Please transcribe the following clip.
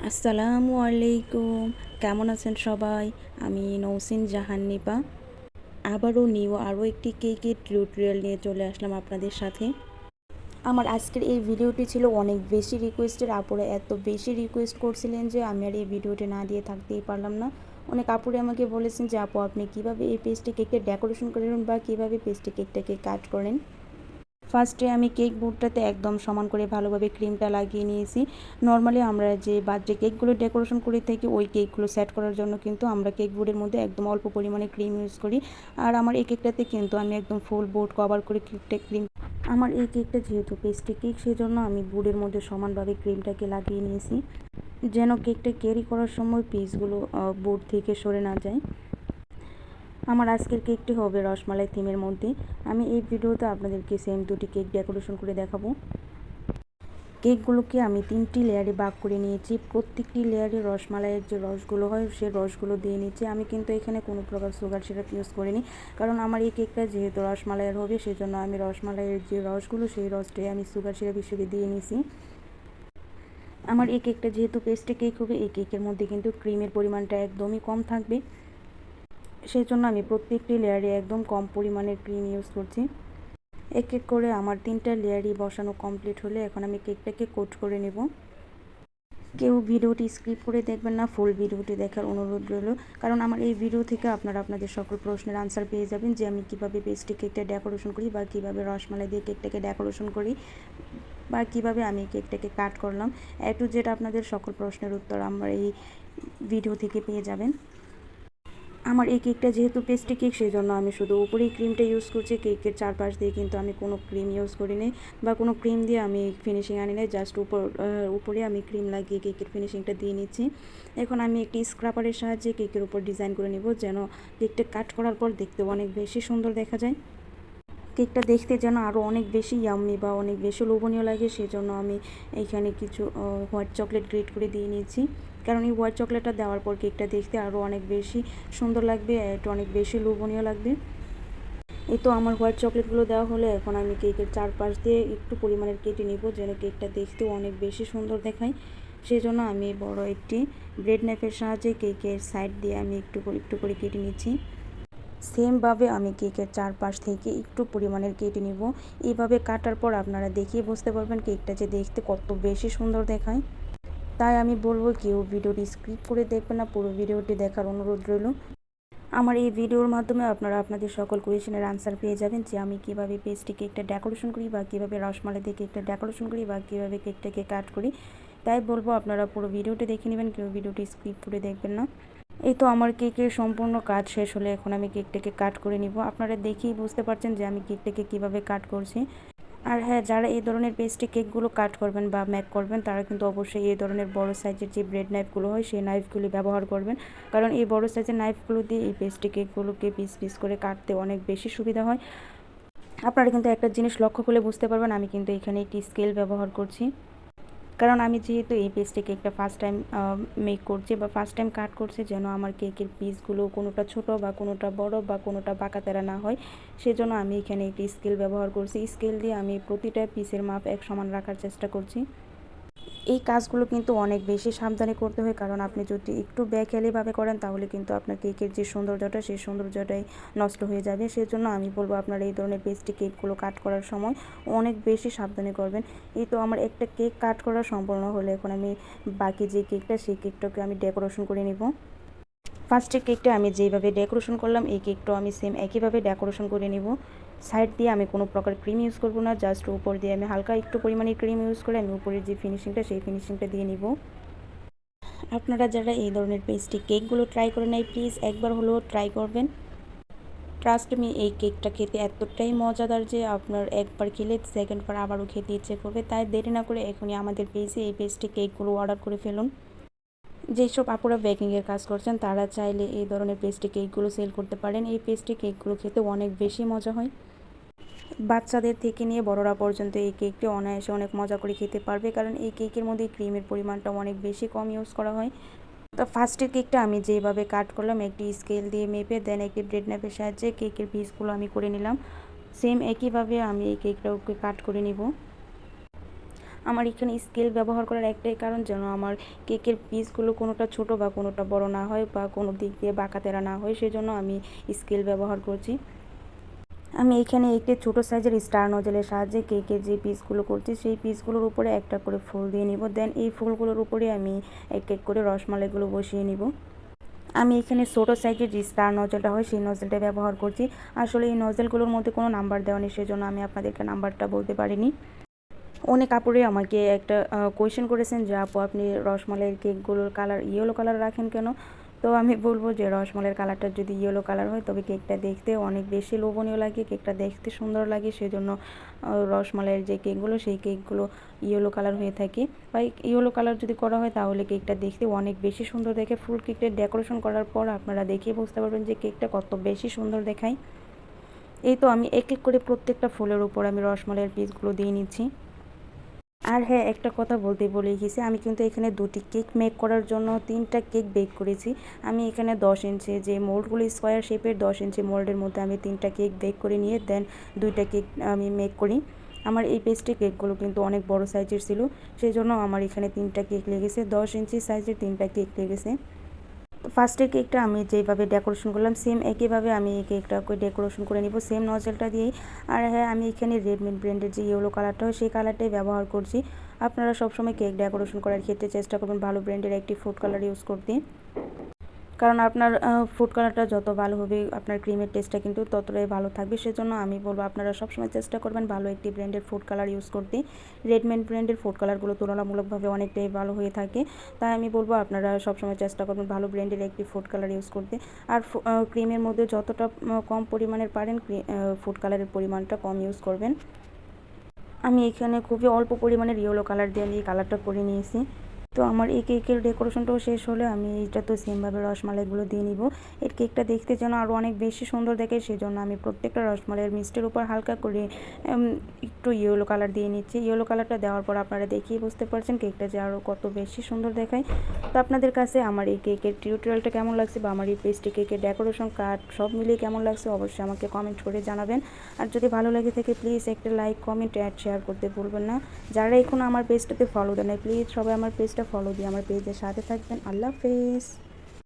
আসসালামু আলাইকুম। কেমন আছেন সবাই? আমি নৌসিন জাহান নিপা। আবারও আরও একটি কেকের টিউটোরিয়াল নিয়ে চলে আসলাম আপনাদের সাথে। আমার আজকের এই ভিডিওটি ছিল অনেক বেশি রিকোয়েস্টের। আপুরা এত বেশি রিকোয়েস্ট করছিলেন যে আমি আর এই ভিডিওটি না দিয়ে থাকতেই পারলাম না। অনেক আপুরে আমাকে বলেছেন যে আপু আপনি কীভাবে এই পেস্ট্রি কেকটা ডেকোরেশন করেন বা কীভাবে পেস্ট্রি কেকটাকে কাট করেন। ফার্স্টে আমি কেক বোর্ডটাতে একদম সমান করে ভালোভাবে ক্রিমটা লাগিয়ে নিয়েছি। নর্মালি আমরা যে বার্থডে কেকগুলো ডেকোরেশন করে থাকি ওই কেকগুলো সেট করার জন্য কিন্তু আমরা কেক বোর্ডের মধ্যে একদম অল্প পরিমাণে ক্রিম ইউজ করি। আর আমার এই কেকটাতে কিন্তু আমি একদম ফুল বোর্ড কভার করে ক্রিম আমার এই কেকটা যেহেতু পেস্ট্রি কেক সেজন্য আমি বোর্ডের মধ্যে সমানভাবে ক্রিমটাকে লাগিয়ে নিয়েছি, যেন কেকটা ক্যারি করার সময় পিসগুলো বোর্ড থেকে সরে না যায়। আমার আজকের কেকটি হবে রসমালাই থিমের মধ্যে। আমি এই ভিডিওতে আপনাদেরকে সেম দুটি কেক ডেকোরেশন করে দেখাবো। কেকগুলোকে আমি 3টি লেয়ারে ভাগ করে নিয়েছি। প্রত্যেকটি লেয়ারে রসমালাইয়ের যে রসগুলো হয় সেই রসগুলো দিয়ে নিচ্ছি। আমি কিন্তু এখানে কোনো প্রকার সুগার সিরাপ ইউজ করিনি, কারণ আমার এই কেকটা যেহেতু রসমালাইয়ের হবে সেজন্য আমি রসমালাইয়ের যে রসগুলো সেই রসটাই আমি সুগার সিরাপ হিসেবে দিয়ে নিয়েছি। আমার এই কেকটা যেহেতু পেস্ট্রি কেক হবে, এই কেকের মধ্যে কিন্তু ক্রিমের পরিমাণটা একদমই কম থাকবে, সেই জন্য আমি প্রত্যেকটি লেয়ারে একদম কম পরিমাণের ক্রিম ইউজ করছি। এক এক করে আমার 3টা লেয়ারই বসানো কমপ্লিট হলে এখন আমি কেকটাকে কোট করে নেব। কেউ ভিডিওটি স্কিপ করে দেখবেন না, ফুল ভিডিওটি দেখার অনুরোধ রইল, কারণ আমার এই ভিডিও থেকে আপনারা আপনাদের সকল প্রশ্নের আনসার পেয়ে যাবেন যে আমি কীভাবে পেস্ট্রি কেকটা ডেকোরেশন করি বা কীভাবে রসমালাই দিয়ে কেকটাকে ডেকোরেশন করি বা কীভাবে আমি কেকটাকে কাট করলাম। এ টু জেড আপনাদের সকল প্রশ্নের উত্তর আমার এই ভিডিও থেকে পেয়ে যাবেন। আমার এই কেকটা যেহেতু পেস্ট্রি কেক সেই জন্য আমি শুধু উপরেই ক্রিমটা ইউজ করছি। কেকের চারপাশ দিয়ে কিন্তু আমি কোনো ক্রিম ইউজ করিনি বা কোনো ক্রিম দিয়ে আমি ফিনিশিং আনি নাই, জাস্ট উপরে আমি ক্রিম লাগিয়ে কেকের ফিনিশিংটা দিয়ে নিচ্ছি। এখন আমি একটি স্ক্রাপারের সাহায্যে কেকের উপর ডিজাইন করে নেব, যেন কেকটা কাট করার পর দেখতে অনেক বেশি সুন্দর দেখা যায়। কেকটা দেখতে যেন আরও অনেক বেশি ইয়াম্মি বা অনেক বেশি লোভনীয় লাগে, সেজন্য আমি এইখানে কিছু হোয়াইট চকলেট গ্রেট করে দিয়ে নিয়েছি, কারণ এই হোয়াইট চকলেটটা দেওয়ার পর কেকটা দেখতে আরও অনেক বেশি সুন্দর লাগবে, এটা অনেক বেশি লোভনীয় লাগবে। এই তো আমার হোয়াইট চকলেটগুলো দেওয়া হলে এখন আমি কেকের চারপাশ দিয়ে একটু পরিমাণের কেটে নিব, যেন কেকটা দেখতেও অনেক বেশি সুন্দর দেখায়। সেই জন্য আমি বড় একটি ব্রেড নাইফের সাহায্যে কেকের সাইড দিয়ে আমি একটু করে কেটে নিচ্ছি। সেমভাবে আমি কেকের চারপাশ থেকে একটু পরিমাণের কেটে নিব। এইভাবে কাটার পর আপনারা দেখিয়ে বুঝতে পারবেন কেকটা যে দেখতে কত বেশি সুন্দর দেখায়। তাই আমি বলবো কেউ ভিডিওটি স্কিপ করে দেখবেন না, পুরো ভিডিওটি দেখার অনুরোধ রইল। আমার এই ভিডিওর মাধ্যমে আপনারা আপনাদের সকল কোয়েশনের আনসার পেয়ে যাবেন যে আমি কীভাবে পেস্ট্রি কেকটা ডেকোরেশন করি বা কীভাবে রসমালাই দিয়ে কেকটা ডেকোরেশন করি বা কীভাবে কেকটাকে কাট করি। তাই বলবো আপনারা পুরো ভিডিওটি দেখে নেবেন, কেউ ভিডিওটি স্কিপ করে দেখবেন না। এই তো আমার কেকের সম্পূর্ণ কাজ শেষ হলে এখন আমি কেকটাকে কাট করে নিব। আপনারা দেখেই বুঝতে পারছেন যে আমি কেকটাকে কিভাবে কাট করছি। আর হ্যাঁ, যারা এই ধরনের পেস্ট্রি কেকগুলো কাট করবেন বা মেক করবেন তারা কিন্তু অবশ্যই এই ধরনের বড় সাইজের যে ব্রেড নাইফগুলো হয় সেই নাইফগুলি ব্যবহার করবেন, কারণ এই বড় সাইজের নাইফগুলো দিয়ে এই পেস্ট্রি কেকগুলোকে পিস পিস করে কাটতে অনেক বেশি সুবিধা হয়। আপনারা কিন্তু একটা জিনিস লক্ষ্য করলে বুঝতে পারবেন, আমি কিন্তু এখানে একটি স্কেল ব্যবহার করছি, কারণ আমি যেহেতু এই পেস্ট্রি কেকটা ফার্স্ট টাইম মেক করছি বা ফার্স্ট টাইম কাট করছি, যেন আমার কেকের পিসগুলো কোনোটা ছোট বা কোনোটা বড় বা কোনোটা বাঁকা তেরা না হয়, সেজন্য আমি এখানে একটি স্কেল ব্যবহার করছি। স্কেল দিয়ে আমি প্রতিটা পিসের মাপ এক সমান রাখার চেষ্টা করছি। এই কাজগুলো কিন্তু অনেক বেশি সাবধানে করতে হয়, কারণ আপনি যদি একটু বেখেয়ালিভাবে করেন তাহলে কিন্তু আপনার কেকের যে সৌন্দর্যটা সেই সৌন্দর্যটাই নষ্ট হয়ে যাবে। সেজন্য আমি বলবো আপনারা এই ধরনের পেস্ট্রি কেকগুলো কাট করার সময় অনেক বেশি সাবধানে করবেন। এই তো আমার একটা কেক কাট করা সম্পূর্ণ হলে এখন আমি বাকি যে কেকটা সেই কেকটাকে আমি ডেকোরেশন করে নেব। ফার্স্টের কেকটা আমি যেইভাবে ডেকোরেশন করলাম এই কেকটাও আমি সেম একইভাবে ডেকোরেশন করে নেব। সাইড দিয়ে আমি কোনো প্রকার ক্রিম ইউজ করব না, জাস্ট উপর দিয়ে আমি হালকা একটু পরিমাণে ক্রিম ইউজ করে আমি উপরের যে ফিনিশিংটা সেই ফিনিশিংটা দিয়ে নিব। আপনারা যারা এই ধরনের পেস্ট্রি কেকগুলো ট্রাই করে নাই প্লিজ একবার হলেও ট্রাই করবেন। ট্রাস্ট মি, এই কেকটা খেতে এতটাই মজাদার যে আপনার একবার খেলে সেকেন্ড বার আবারও খেতে ইচ্ছে করবে। তাই দেরি না করে এখনই আমাদের পেজে এই পেস্ট্রি কেকগুলো অর্ডার করে ফেলুন। যেসব আপুরা বেকিংয়ের কাজ করছেন তারা চাইলে এই ধরনের পেস্ট্রি কেকগুলো সেল করতে পারেন। এই পেস্ট্রি কেকগুলো খেতে অনেক বেশি মজা হয়। বাচ্চাদের থেকে নিয়ে বড়রা পর্যন্ত এই কেকটি অনায়াসে অনেক মজা করে খেতে পারবে, কারণ এই কেকের মধ্যে ক্রিমের পরিমাণটা অনেক বেশি কম ইউজ করা হয়। তো ফার্স্টের কেকটা আমি যেভাবে কাট করলাম একটি স্কেল দিয়ে মেপে দেন একটি ব্রেড নাইফের সাহায্যে কেকের পিসগুলো আমি করে নিলাম। সেম একইভাবে আমি এই কেকটাকে কাট করে নিব। আমার এখানে স্কেল ব্যবহার করার একটাই কারণ, যেন আমার কেকের পিসগুলো কোনোটা ছোট বা কোনোটা বড় না হয় বা কোনো দিক দিয়ে বাঁকাতেরা না হয়, সেজন্য আমি স্কেল ব্যবহার করছি। আমি এখানে একটি ছোটো সাইজের স্টার নজলের সাহায্যে কেকের যে পিসগুলো করছি সেই পিসগুলোর উপরে একটা করে ফুল দিয়ে নিব। দেন এই ফুলগুলোর উপরে আমি এক এক করে রসমালাইগুলো বসিয়ে নিব। আমি এখানে ছোটো সাইজের যে স্টার নজলটা হয় সেই নজলটা ব্যবহার করছি। আসলে এই নজলগুলোর মধ্যে কোনো নাম্বার দেওয়া নেই, সেজন্য আমি আপনাদেরকে নাম্বারটা বলতে পারিনি। অনেক আপুরে আমাকে একটা কোয়েশ্চেন করেছেন যে আপু আপনি রসমালাইয়ের কেকগুলোর কালার ইয়েলো কালার রাখেন কেন? তো আমি বলবো যে রসমালাইয়ের কালারটা যদি ইয়েলো কালার হয় তবে কেকটা দেখতে অনেক বেশি লোভনীয় লাগে, কেকটা দেখতে সুন্দর লাগে, সেজন্য রসমালাইয়ের যে কেকগুলো সেই কেকগুলো ইয়েলো কালার হয়ে থাকে। বা ইয়েলো কালার যদি করা হয় তাহলে কেকটা দেখতে অনেক বেশি সুন্দর দেখে। ফুল কেকটা ডেকোরেশন করার পর আপনারা দেখে বুঝতে পারবেন যে কেকটা কত বেশি সুন্দর দেখায়। এই তো আমি এক এক করে প্রত্যেকটা ফুলের উপর আমি রসমালাইয়ের পিসগুলো দিয়ে নিচ্ছি। আর হ্যাঁ, একটা কথা বলতে ভুলে গেছি, আমি কিন্তু এখানে 2টি কেক মেক করার জন্য 3টা কেক বেক করেছি। আমি এখানে 10 ইঞ্চি যে মোল্ডগুলো স্কোয়ার শেপের 10 ইঞ্চি মোল্ডের মধ্যে আমি 3টা কেক বেক করে নিয়ে দেন 2টা কেক আমি মেক করি। আমার এই পেস্ট্রি কেকগুলো কিন্তু অনেক বড় সাইজের ছিল, সেই জন্য আমার এখানে 3টা কেক লেগেছে, 10 ইঞ্চি সাইজের 3টা কেক লেগেছে। তো ফার্স্টের কেকটা আমি যেভাবে ডেকোরেশন করলাম সেম একইভাবে আমি এই কেকটাকে ডেকোরেশন করে নিব সেম নজলটা দিয়েই। আর হ্যাঁ, আমি এখানে রেডমিন্ট ব্র্যান্ডের যে ইয়েলো কালারটা হয় সেই কালারটাই ব্যবহার করছি। আপনারা সবসময় কেক ডেকোরেশন করার ক্ষেত্রে চেষ্টা করবেন ভালো ব্র্যান্ডের একটি ফুড কালার ইউজ করতে, কারণ আপনার ফুড কালারটা যত ভালো হবে আপনার ক্রিমের টেস্টটা কিন্তু ততটাই ভালো থাকবে। সেজন্য আমি বলবো আপনারা সবসময় চেষ্টা করবেন ভালো একটি ব্র্যান্ডের ফুড কালার ইউজ করতে। রেডমেন্ট ব্র্যান্ডের ফুড কালারগুলো তুলনামূলকভাবে অনেকটাই ভালো হয়ে থাকে, তাই আমি বলবো আপনারা সবসময় চেষ্টা করবেন ভালো ব্র্যান্ডের একটি ফুড কালার ইউজ করতে। আর ক্রিমের মধ্যে যতটা কম পরিমাণের পারেন ফুড কালারের পরিমাণটা কম ইউজ করবেন। আমি এখানে খুবই অল্প পরিমাণের ইয়েলো কালার দিয়ে আমি এই কালারটা করে নিয়েছি। তো আমার এই কেকের ডেকোরেশনটাও শেষ হলে আমি এইটা তো সেমভাবে রসমালাইগুলো দিয়ে নিব। এর কেকটা দেখতে যেন আরও অনেক বেশি সুন্দর দেখে, সেজন্য আমি প্রত্যেকটা রসমালাইয়ের মিষ্টির উপর হালকা করে একটু ইয়েলো কালার দিয়ে নিচ্ছি। ইয়েলো কালারটা দেওয়ার পর আপনারা দেখেই বুঝতে পারছেন কেকটা যে আরও কত বেশি সুন্দর দেখায়। তো আপনাদের কাছে আমার এই কেকের টিউটোরিয়ালটা কেমন লাগছে বা আমার এই পেস্ট্রি কেকের ডেকোরেশন কাট সব মিলিয়ে কেমন লাগছে অবশ্যই আমাকে কমেন্ট করে জানাবেন। আর যদি ভালো লাগে থাকে প্লিজ একটা লাইক কমেন্ট অ্যাড শেয়ার করতে ভুলবেন না। যারা এখনও আমার পেজটাতে ফলো দেন নাই প্লিজ সবাই আমার পেজটা ফলো দিয়ে আমার পেজের সাথে থাকবেন। আল্লাহ হাফেজ।